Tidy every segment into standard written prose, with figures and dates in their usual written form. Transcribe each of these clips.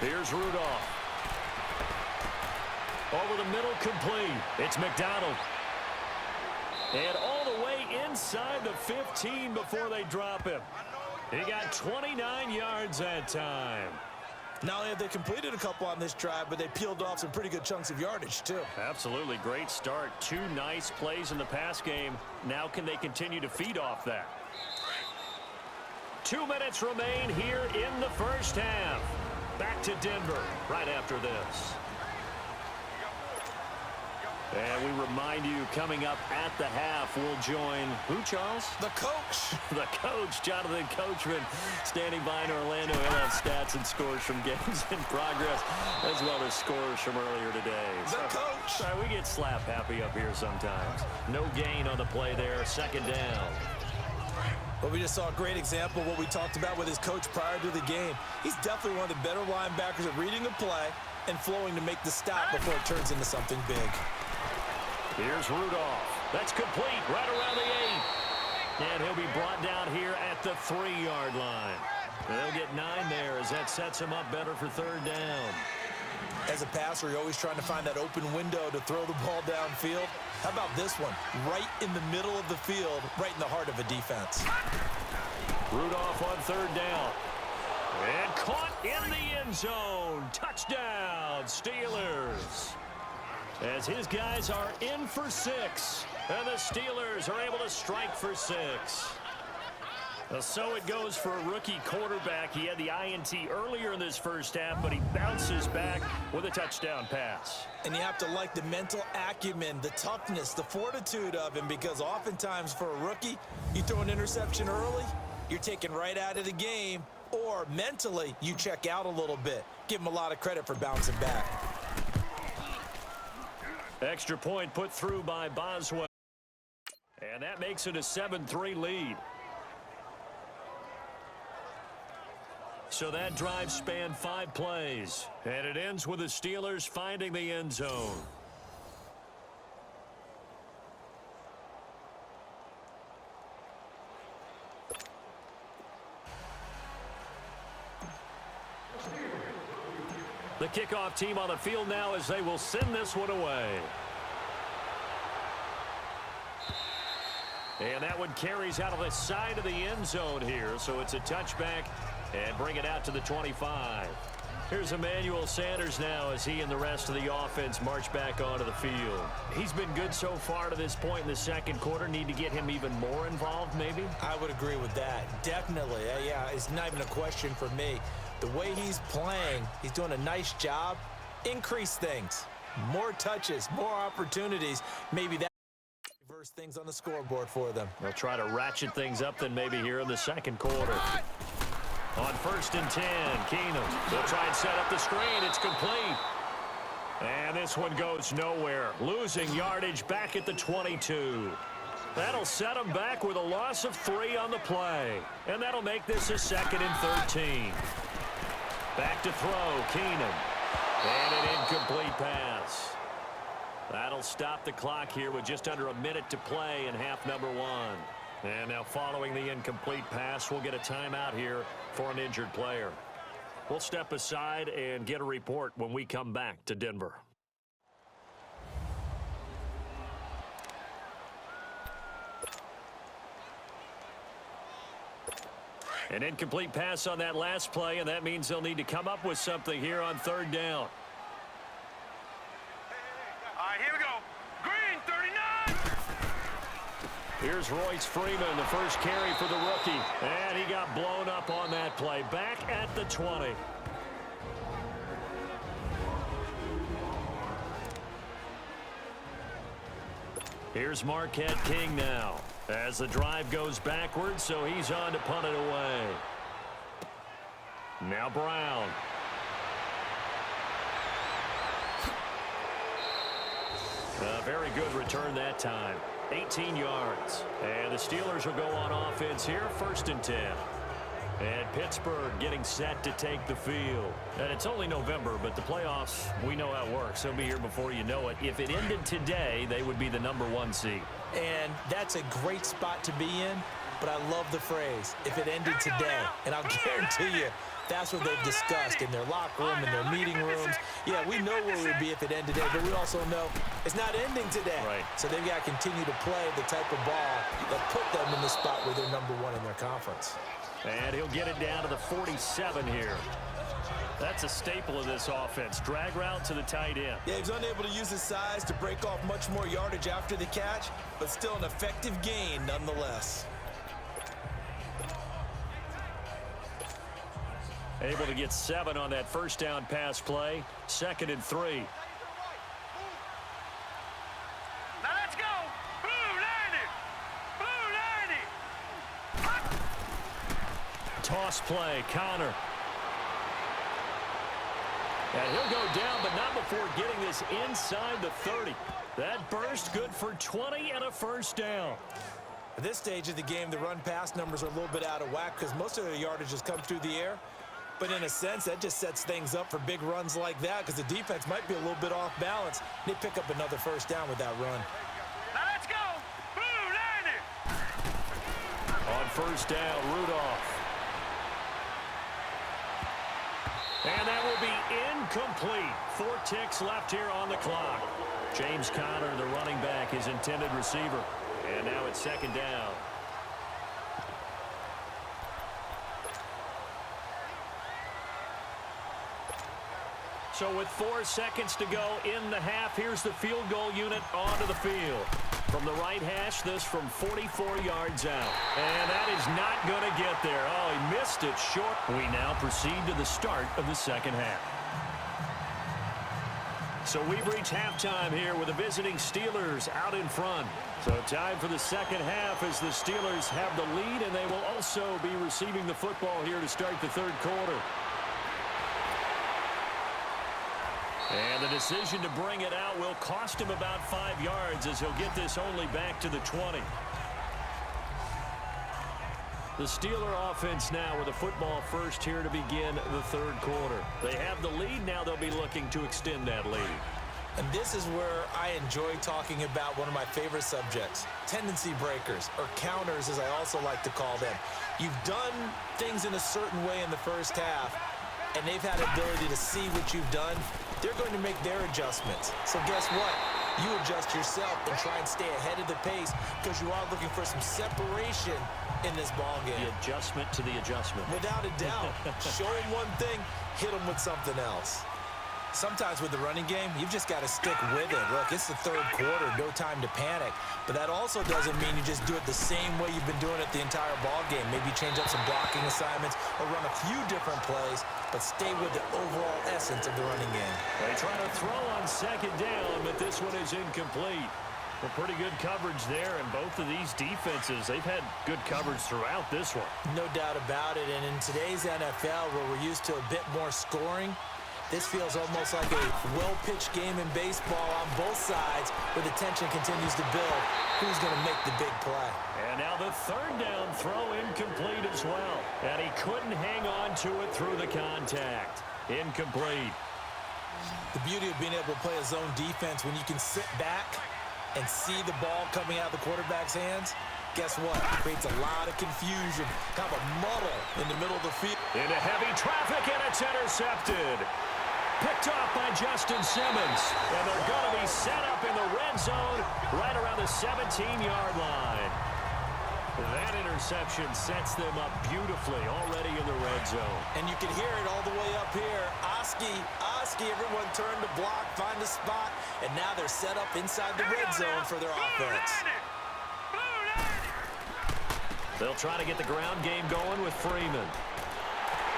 Here's Rudolph. Over the middle, complete. It's McDonald. And all the way inside the 15 before they drop him. He got 29 yards that time. Not only have they completed a couple on this drive, but they peeled off some pretty good chunks of yardage, too. Absolutely. Great start. 2 nice plays in the pass game. Now can they continue to feed off that? 2 minutes remain here in the first half. Back to Denver right after this. And we remind you, coming up at the half, we'll join who, Charles? The coach. The coach, Jonathan Coachman, standing by in Orlando. He'll have stats and scores from games in progress, as well as scores from earlier today. The coach. Sorry, we get slap happy up here sometimes. No gain on the play there, second down. Well, we just saw a great example of what we talked about with his coach prior to the game. He's definitely one of the better linebackers at reading a play and flowing to make the stop before it turns into something big. Here's Rudolph. That's complete right around the 8. And he'll be brought down here at the 3-yard line. They'll get 9 there as that sets him up better for third down. As a passer, you're always trying to find that open window to throw the ball downfield. How about this one? Right in the middle of the field, right in the heart of a defense. Rudolph on third down. And caught in the end zone. Touchdown, Steelers. As his guys are in for 6. And the Steelers are able to strike for 6. So it goes for a rookie quarterback. He had the INT earlier in this first half, but he bounces back with a touchdown pass. And you have to like the mental acumen, the toughness, the fortitude of him, because oftentimes for a rookie, you throw an interception early, you're taken right out of the game, or mentally you check out a little bit. Give him a lot of credit for bouncing back. Extra point put through by Boswell. And that makes it a 7-3 lead. So that drive spanned 5 plays. And it ends with the Steelers finding the end zone. The kickoff team on the field now as they will send this one away. And that one carries out of the side of the end zone here. So it's a touchback and bring it out to the 25. Here's Emmanuel Sanders now as he and the rest of the offense march back onto the field. He's been good so far to this point in the second quarter. Need to get him even more involved, maybe? I would agree with that. Definitely. Yeah, it's not even a question for me. The way he's playing, he's doing a nice job. Increase things. More touches, more opportunities. Maybe that reverse things on the scoreboard for them. They'll try to ratchet things up then maybe here in the second quarter. On 1st and 10, Keenum. They'll try and set up the screen. It's complete. And this one goes nowhere. Losing yardage back at the 22. That'll set them back with a loss of 3 on the play. And that'll make this a 2nd and 13. Back to throw, Keenum. And an incomplete pass. That'll stop the clock here with just under a minute to play in half number 1. And now following the incomplete pass, we'll get a timeout here for an injured player. We'll step aside and get a report when we come back to Denver. An incomplete pass on that last play, and that means they'll need to come up with something here on third down. All right, here we go. Green, 39. Here's Royce Freeman, the first carry for the rookie. And he got blown up on that play. Back at the 20. Here's Marquette King now. As the drive goes backwards, so he's on to punt it away. Now Brown. A very good return that time. 18 yards. And the Steelers will go on offense here, 1st and 10. And Pittsburgh getting set to take the field. And it's only November, but the playoffs, we know how it works. They'll be here before you know it. If it ended today, they would be the number 1 seed. And that's a great spot to be in, but I love the phrase, if it ended today. And I'll guarantee you, That's what they've discussed in their locker room, in their meeting rooms. Yeah, we know where we'd be if it ended today, but we also know it's not ending today. Right. So they've got to continue to play the type of ball that put them in the spot where they're #1 in their conference. And he'll get it down to the 47 here. That's a staple of this offense. Drag route to the tight end. Yeah, he was unable to use his size to break off much more yardage after the catch, but still an effective gain nonetheless. Able to get 7 on that first down pass play. 2nd and 3. Now let's go. Blue 90. Blue 90. Toss play. Connor. And he'll go down, but not before getting this inside the 30. That burst good for 20 and a first down. At this stage of the game, the run-pass numbers are a little bit out of whack because most of their yardage has come through the air. But in a sense, that just sets things up for big runs like that because the defense might be a little bit off balance. They pick up another first down with that run. Now let's go. Blue 90. On first down, Rudolph. And that will be incomplete. 4 ticks left here on the clock. James Conner, the running back, his intended receiver. And now it's 2nd down. So with 4 seconds to go in the half, here's the field goal unit onto the field. From the right hash, this from 44 yards out. And that is not going to get there. Oh, he missed it short. We now proceed to the start of the second half. So we've reached halftime here with the visiting Steelers out in front. So time for the second half as the Steelers have the lead, and they will also be receiving the football here to start the third quarter. And the decision to bring it out will cost him about 5 yards as he'll get this only back to the 20. The Steeler offense now with a football first here to begin the third quarter. They have the lead. Now they'll be looking to extend that lead. And this is where I enjoy talking about one of my favorite subjects, tendency breakers, or counters as I also like to call them. You've done things in a certain way in the first half, and they've had the ability to see what you've done. They're going to make their adjustments. So guess what? You adjust yourself and try and stay ahead of the pace because you are looking for some separation in this ball game. The adjustment to the adjustment. Without a doubt. Show them one thing, hit them with something else. Sometimes with the running game, you've just got to stick with it. Look, it's the third quarter, no time to panic. But that also doesn't mean you just do it the same way you've been doing it the entire ball game. Maybe change up some blocking assignments or run a few different plays, but stay with the overall essence of the running game. They try to throw on 2nd down, but this one is incomplete. Well, pretty good coverage there, and both of these defenses, they've had good coverage throughout this one. No doubt about it, and in today's NFL, where we're used to a bit more scoring, this feels almost like a well-pitched game in baseball on both sides where the tension continues to build. Who's going to make the big play? And now the 3rd down throw incomplete as well. And he couldn't hang on to it through the contact. Incomplete. The beauty of being able to play a zone defense when you can sit back and see the ball coming out of the quarterback's hands, guess what? It creates a lot of confusion, kind of a muddle in the middle of the field. Into heavy traffic, and it's intercepted. Picked off by Justin Simmons. And they're going to be set up in the red zone right around the 17-yard line. That interception sets them up beautifully already in the red zone. And you can hear it all the way up here. Oski, everyone turned to block, find a spot, and now they're set up inside the red zone for their offense. They'll try to get the ground game going with Freeman.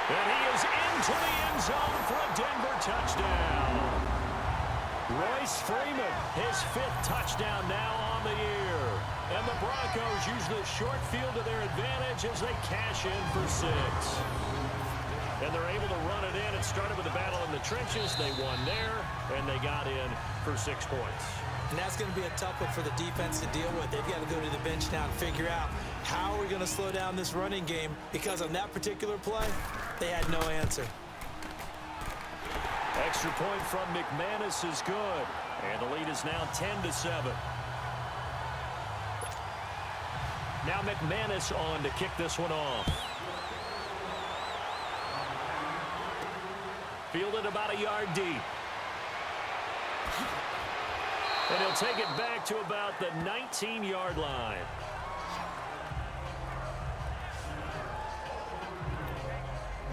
And he is into the end zone for a Denver touchdown. Royce Freeman, his 5th touchdown now on the year. And the Broncos use the short field to their advantage as they cash in for 6. And they're able to run it in. It started with a battle in the trenches. They won there, and they got in for 6 points. And that's going to be a tough one for the defense to deal with. They've got to go to the bench now and figure out how are we going to slow down this running game, because on that particular play, they had no answer. Extra point from McManus is good. And the lead is now 10-7. Now McManus on to kick this one off. Fielded about a yard deep. And he'll take it back to about the 19-yard line.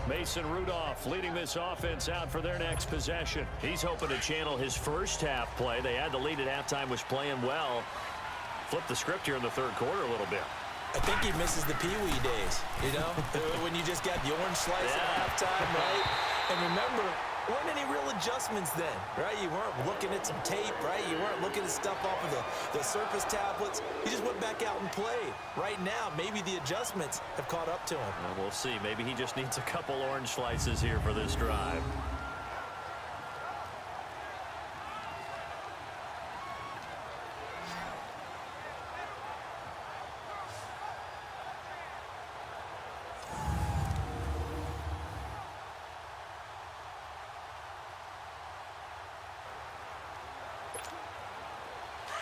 Mason Rudolph leading this offense out for their next possession. He's hoping to channel his first half play. They had the lead at halftime, was playing well. Flip the script here in the third quarter a little bit. I think he misses the Pee-wee days, you know, when you just got the orange slice at halftime, right? And remember, there weren't any real adjustments then, right? You weren't looking at some tape, right? You weren't looking at stuff off of the surface tablets. You just went back out and played. Right now, maybe the adjustments have caught up to him. Well, we'll see. Maybe he just needs a couple orange slices here for this drive.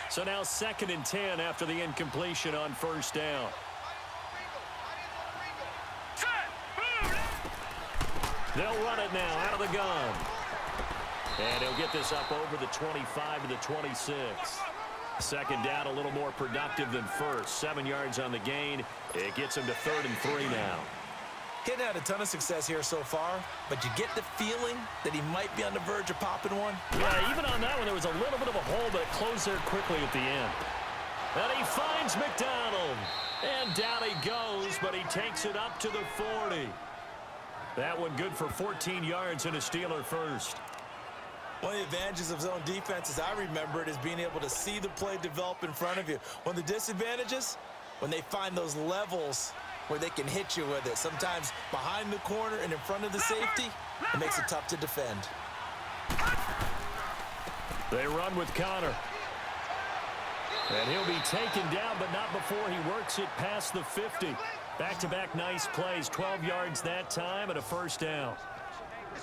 So now 2nd and 10 after the incompletion on first down. They'll run it now out of the gun. And he'll get this up over the 25 to the 26. 2nd down, a little more productive than first. 7 yards on the gain. It gets him to 3rd and 3 now. Getting had a ton of success here so far, but you get the feeling that he might be on the verge of popping one. Yeah, even on that one, there was a little bit of a hole, but it closed there quickly at the end. And he finds McDonald. And down he goes, but he takes it up to the 40. That one good for 14 yards and a Steeler first. One of the advantages of zone defense, as I remember it, is being able to see the play develop in front of you. One of the disadvantages, when they find those levels where they can hit you with it. Sometimes behind the corner and in front of the safety, it makes it tough to defend. They run with Connor. And he'll be taken down, but not before he works it past the 50. Back-to-back nice plays, 12 yards that time and a first down.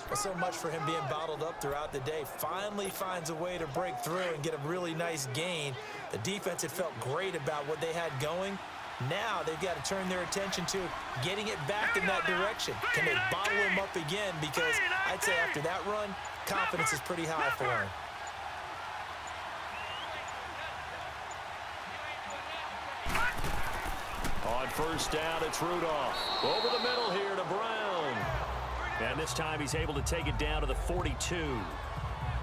Well, so much for him being bottled up throughout the day. Finally finds a way to break through and get a really nice gain. The defense had felt great about what they had going. Now they've got to turn their attention to getting it back in that direction. Can they bottle him up again? Because I'd say after that run, confidence is pretty high for him. On first down, it's Rudolph. Over the middle here to Brown. And this time he's able to take it down to the 42.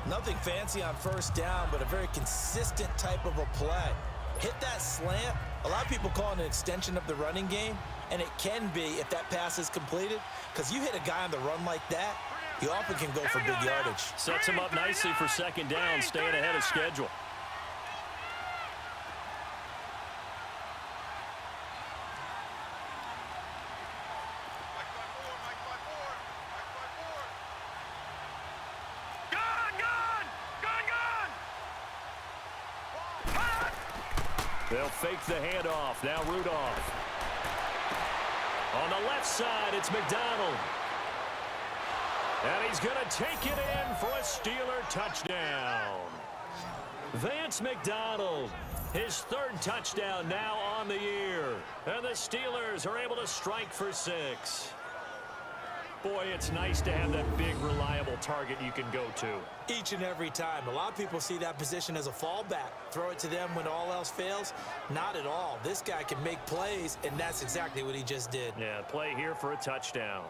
Nothing fancy on first down, but a very consistent type of a play. Hit that slant. A lot of people call it an extension of the running game, and it can be if that pass is completed, because you hit a guy on the run like that, you often can go for big yardage. Sets him up nicely for 2nd down, staying ahead of schedule. They'll fake the handoff. Now Rudolph. On the left side, it's McDonald. And he's going to take it in for a Steeler touchdown. Vance McDonald, his 3rd touchdown now on the year. And the Steelers are able to strike for 6. Boy, it's nice to have that big, reliable target you can go to. Each and every time. A lot of people see that position as a fallback. Throw it to them when all else fails. Not at all. This guy can make plays, and that's exactly what he just did. Yeah, play here for a touchdown.